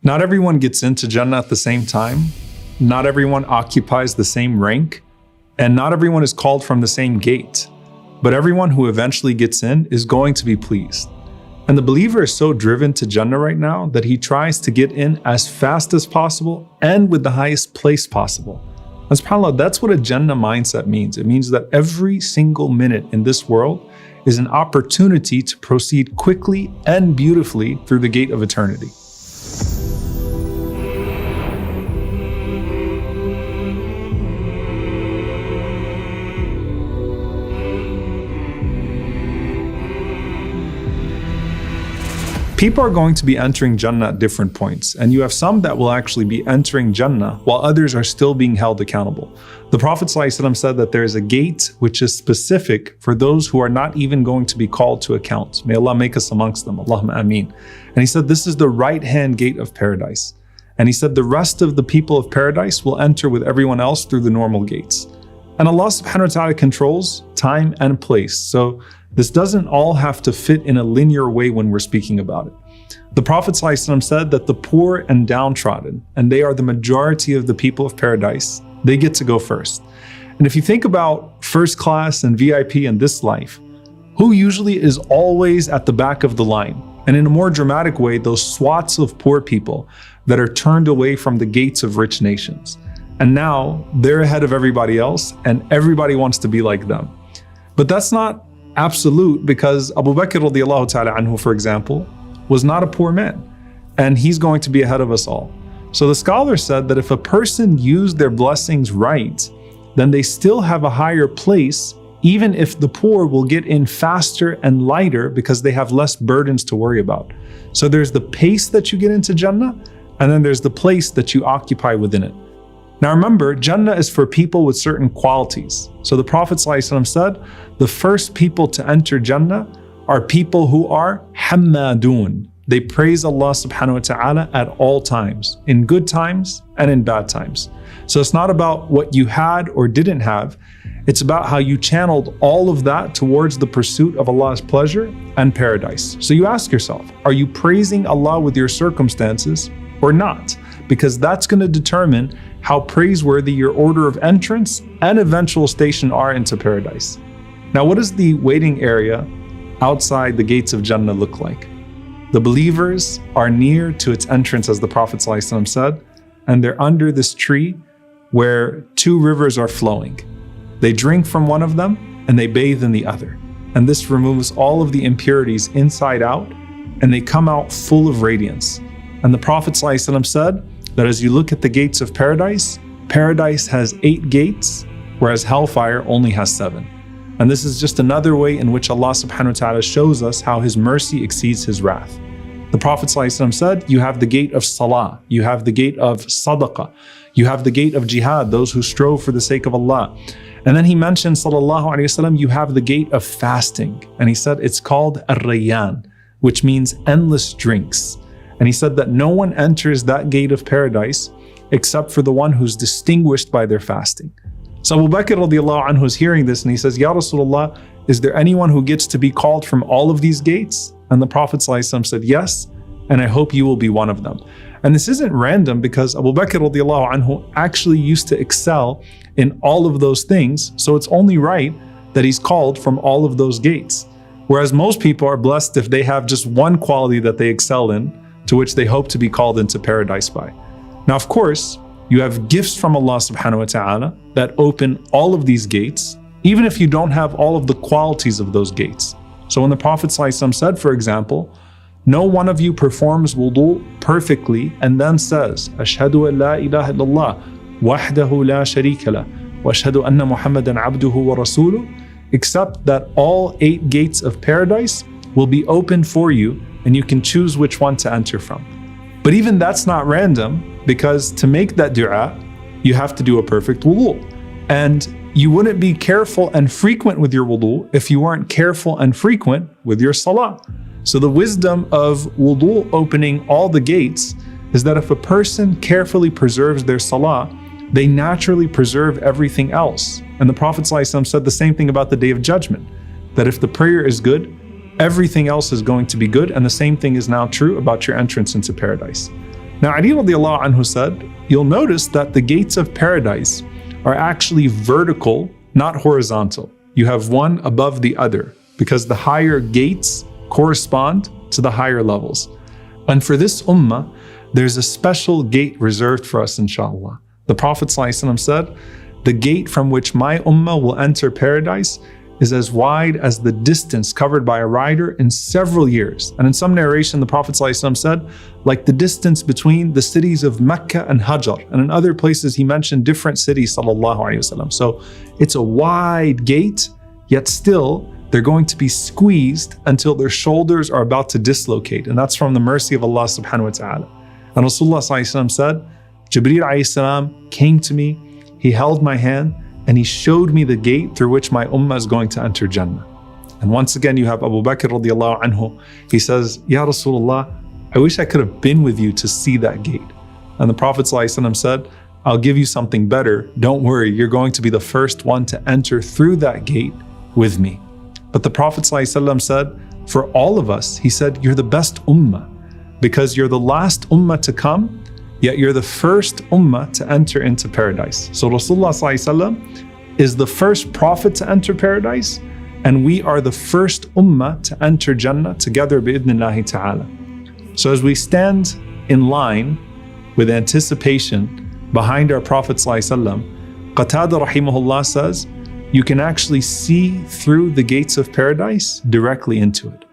Not everyone gets into Jannah at the same time. Not everyone occupies the same rank. And not everyone is called from the same gate. But everyone who eventually gets in is going to be pleased. And the believer is so driven to Jannah right now that he tries to get in as fast as possible and with the highest place possible. And subhanAllah, that's what a Jannah mindset means. It means that every single minute in this world is an opportunity to proceed quickly and beautifully through the gate of eternity. People are going to be entering Jannah at different points, and you have some that will actually be entering Jannah while others are still being held accountable. The Prophet ﷺ said that there is a gate which is specific for those who are not even going to be called to account. May Allah make us amongst them. Allahumma Ameen. And he said this is the right-hand gate of paradise. And he said the rest of the people of paradise will enter with everyone else through the normal gates. And Allah subhanahu wa ta'ala controls time and place. So this doesn't all have to fit in a linear way when we're speaking about it. The Prophet ﷺ said that the poor and downtrodden, and they are the majority of the people of paradise, they get to go first. And if you think about first class and VIP in this life, who usually is always at the back of the line? And in a more dramatic way, those swaths of poor people that are turned away from the gates of rich nations. And now they're ahead of everybody else, and everybody wants to be like them. But that's not absolute, because Abu Bakr radiallahu ta'ala anhu, for example, was not a poor man, and he's going to be ahead of us all. So the scholar said that if a person used their blessings right, then they still have a higher place, even if the poor will get in faster and lighter because they have less burdens to worry about. So there's the pace that you get into Jannah, and then there's the place that you occupy within it. Now remember, Jannah is for people with certain qualities. So the Prophet ﷺ said, the first people to enter Jannah are people who are hammadun. They praise Allah subhanahu wa ta'ala at all times, in good times and in bad times. So it's not about what you had or didn't have. It's about how you channeled all of that towards the pursuit of Allah's pleasure and paradise. So you ask yourself, are you praising Allah with your circumstances or not? Because that's going to determine how praiseworthy your order of entrance and eventual station are into paradise. Now, what does the waiting area outside the gates of Jannah look like? The believers are near to its entrance, as the Prophet ﷺ said, and they're under this tree where two rivers are flowing. They drink from one of them and they bathe in the other. And this removes all of the impurities inside out, and they come out full of radiance. And the Prophet ﷺ said that as you look at the gates of paradise, paradise has 8 gates, whereas hellfire only has 7. And this is just another way in which Allah subhanahu wa ta'ala shows us how His mercy exceeds His wrath. The Prophet ﷺ said, you have the gate of salah, you have the gate of sadaqah, you have the gate of jihad, those who strove for the sake of Allah. And then he mentioned, sallallahu alayhi wasallam, you have the gate of fasting. And he said it's called ar-rayyan, which means endless drinks. And he said that no one enters that gate of paradise except for the one who's distinguished by their fasting. So Abu Bakr radiallahu anhu is hearing this and he says, Ya Rasulullah, is there anyone who gets to be called from all of these gates? And the Prophet ﷺ said, yes, and I hope you will be one of them. And this isn't random, because Abu Bakr radiallahu anhu actually used to excel in all of those things. So it's only right that he's called from all of those gates. Whereas most people are blessed if they have just one quality that they excel in, to which they hope to be called into paradise by. Now, of course, you have gifts from Allah subhanahu wa ta'ala that open all of these gates, even if you don't have all of the qualities of those gates. So when the Prophet ﷺ said, for example, no one of you performs wudu perfectly and then says, Ashhadu an la ilaha illallah, wahdahu la sharika lah, wa ashhadu anna Muhammadan abduhu wa rasuluh, except that all 8 gates of paradise will be open for you and you can choose which one to enter from. But even that's not random, because to make that dua, you have to do a perfect wudu. And you wouldn't be careful and frequent with your wudu if you weren't careful and frequent with your salah. So the wisdom of wudu opening all the gates is that if a person carefully preserves their salah, they naturally preserve everything else. And the Prophet ﷺ said the same thing about the Day of Judgment, that if the prayer is good, everything else is going to be good. And the same thing is now true about your entrance into paradise. Now, Ali radiallahu anhu said, you'll notice that the gates of paradise are actually vertical, not horizontal. You have one above the other because the higher gates correspond to the higher levels. And for this ummah, there's a special gate reserved for us, inshallah. The Prophet ﷺ said, the gate from which my ummah will enter paradise is as wide as the distance covered by a rider in several years. And in some narration, the Prophet ﷺ said, like the distance between the cities of Mecca and Hajar. And in other places, he mentioned different cities, sallallahu alayhi wasallam. So it's a wide gate, yet still, they're going to be squeezed until their shoulders are about to dislocate. And that's from the mercy of Allah subhanahu wa ta'ala. And Rasulullah ﷺ said, Jibreel alayhi salam came to me, he held my hand, and he showed me the gate through which my ummah is going to enter Jannah. And once again, you have Abu Bakr radiallahu anhu. He says, Ya Rasulullah, I wish I could have been with you to see that gate. And the Prophet ﷺ said, I'll give you something better. Don't worry, you're going to be the first one to enter through that gate with me. But the Prophet ﷺ said, for all of us, he said, you're the best ummah because you're the last ummah to come, yet you're the first ummah to enter into paradise. So Rasulullah ﷺ is the first prophet to enter paradise, and we are the first ummah to enter Jannah together bi'idhnillahi ta'ala. So as we stand in line with anticipation behind our Prophet ﷺ, Qatada rahimahullah says, you can actually see through the gates of paradise directly into it.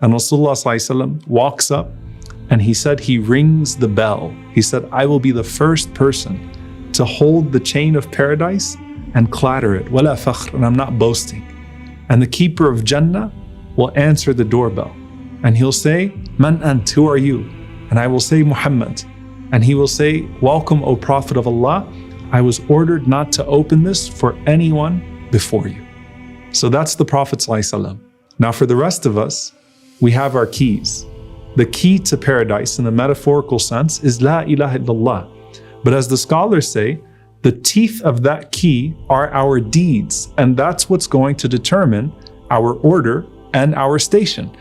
And Rasulullah ﷺ walks up and he said he rings the bell. He said, I will be the first person to hold the chain of paradise and clatter it. Wala fakhr, and I'm not boasting. And the keeper of Jannah will answer the doorbell. And he'll say, Man ant, who are you? And I will say, Muhammad. And he will say, welcome, O Prophet of Allah. I was ordered not to open this for anyone before you. So that's the Prophet ﷺ. Now for the rest of us, we have our keys. The key to paradise in the metaphorical sense is La ilaha illallah. But as the scholars say, the teeth of that key are our deeds, and that's what's going to determine our order and our station.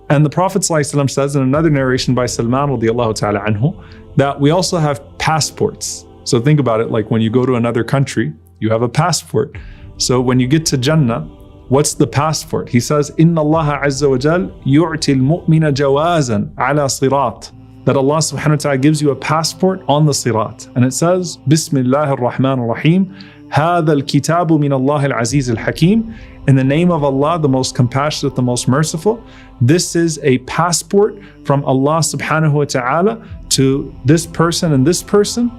And the Prophet ﷺ says in another narration by Salman radiallahu ta'ala anhu, that we also have passports. So think about it, like when you go to another country, you have a passport. So when you get to Jannah, what's the passport? He says, Inna Allah Azza wa Jal yu'ti al-mu'mina jawazan ala sirat. That Allah subhanahu wa ta'ala gives you a passport on the sirat. And it says, Bismillahir Rahmanir Rahim, Hadha al-kitabu min Allah al-Aziz al-Hakim. In the name of Allah, the most compassionate, the most merciful. This is a passport from Allah subhanahu wa ta'ala to this person and this person.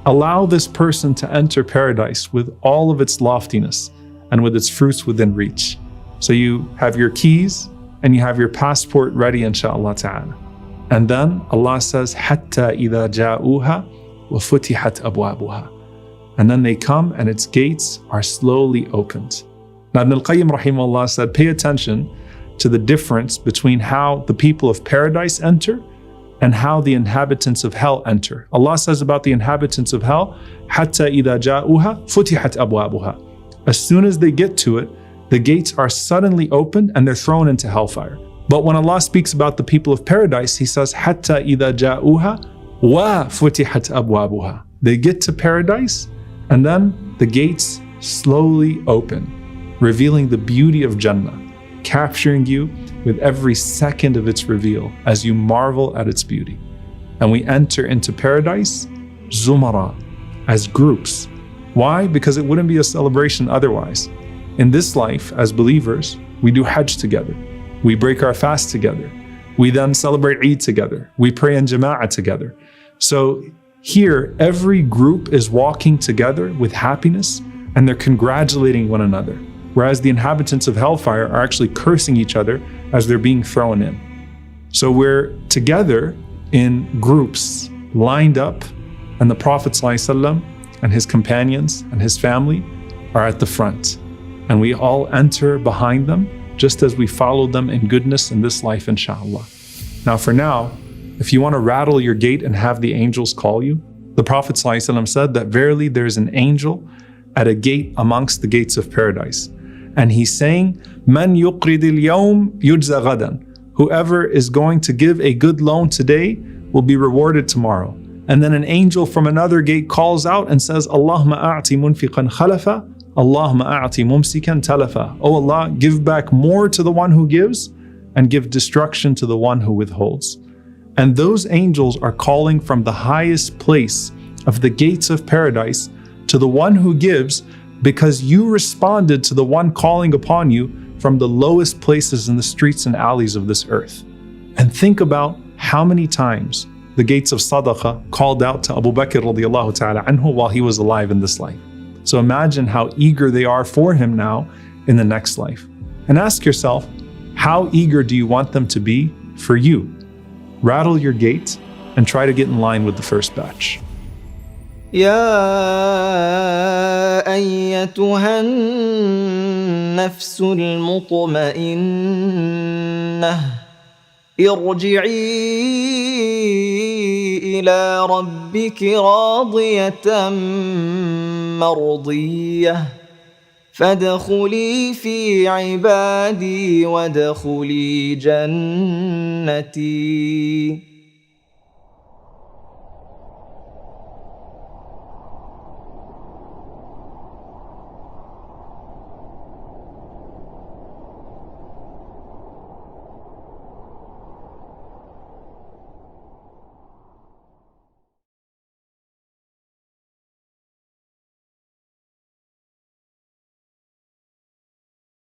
Allow this person to enter paradise with all of its loftiness and with its fruits within reach. So you have your keys and you have your passport ready, inshaAllah ta'ala. And then Allah says, Hatta idha ja'uha wa futihat abwabuha. And then they come and its gates are slowly opened. Now Ibn al-Qayyim rahimahullah said, pay attention to the difference between how the people of paradise enter and how the inhabitants of hell enter. Allah says about the inhabitants of hell, Hatta idha ja'uha futihat abwabuha. As soon as they get to it, the gates are suddenly opened and they're thrown into hellfire. But when Allah speaks about the people of paradise, He says, Hatta idha ja'uha wa futihat abwabuha. They get to paradise and then the gates slowly open, revealing the beauty of Jannah, capturing you with every second of its reveal as you marvel at its beauty. And we enter into paradise, zumara, as groups. Why? Because it wouldn't be a celebration otherwise. In this life, as believers, we do Hajj together. We break our fast together. We then celebrate Eid together. We pray in Jama'ah together. So here, every group is walking together with happiness and they're congratulating one another. Whereas the inhabitants of hellfire are actually cursing each other as they're being thrown in. So we're together in groups, lined up, and the Prophet ﷺ and his companions and his family are at the front. And we all enter behind them, just as we followed them in goodness in this life, inshallah. Now for now, if you want to rattle your gate and have the angels call you, the Prophet ﷺ said that verily there is an angel at a gate amongst the gates of paradise. And he's saying, Man yuqrid al-yawm yujza ghadan. Whoever is going to give a good loan today will be rewarded tomorrow. And then an angel from another gate calls out and says, Allahumma a'ti munfiqan khalafa, Allahumma a'ti mumsikan talafa. Oh Allah, give back more to the one who gives and give destruction to the one who withholds. And those angels are calling from the highest place of the gates of paradise to the one who gives, because you responded to the one calling upon you from the lowest places in the streets and alleys of this earth. And think about how many times the gates of sadaqah called out to Abu Bakr radiallahu ta'ala anhu while he was alive in this life. So imagine how eager they are for him now in the next life. And ask yourself, how eager do you want them to be for you? Rattle your gate and try to get in line with the first batch. يا أيتها النفس المطمئنة ارجعي إلى ربك راضية مرضية فادخلي في عبادي وادخلي جنتي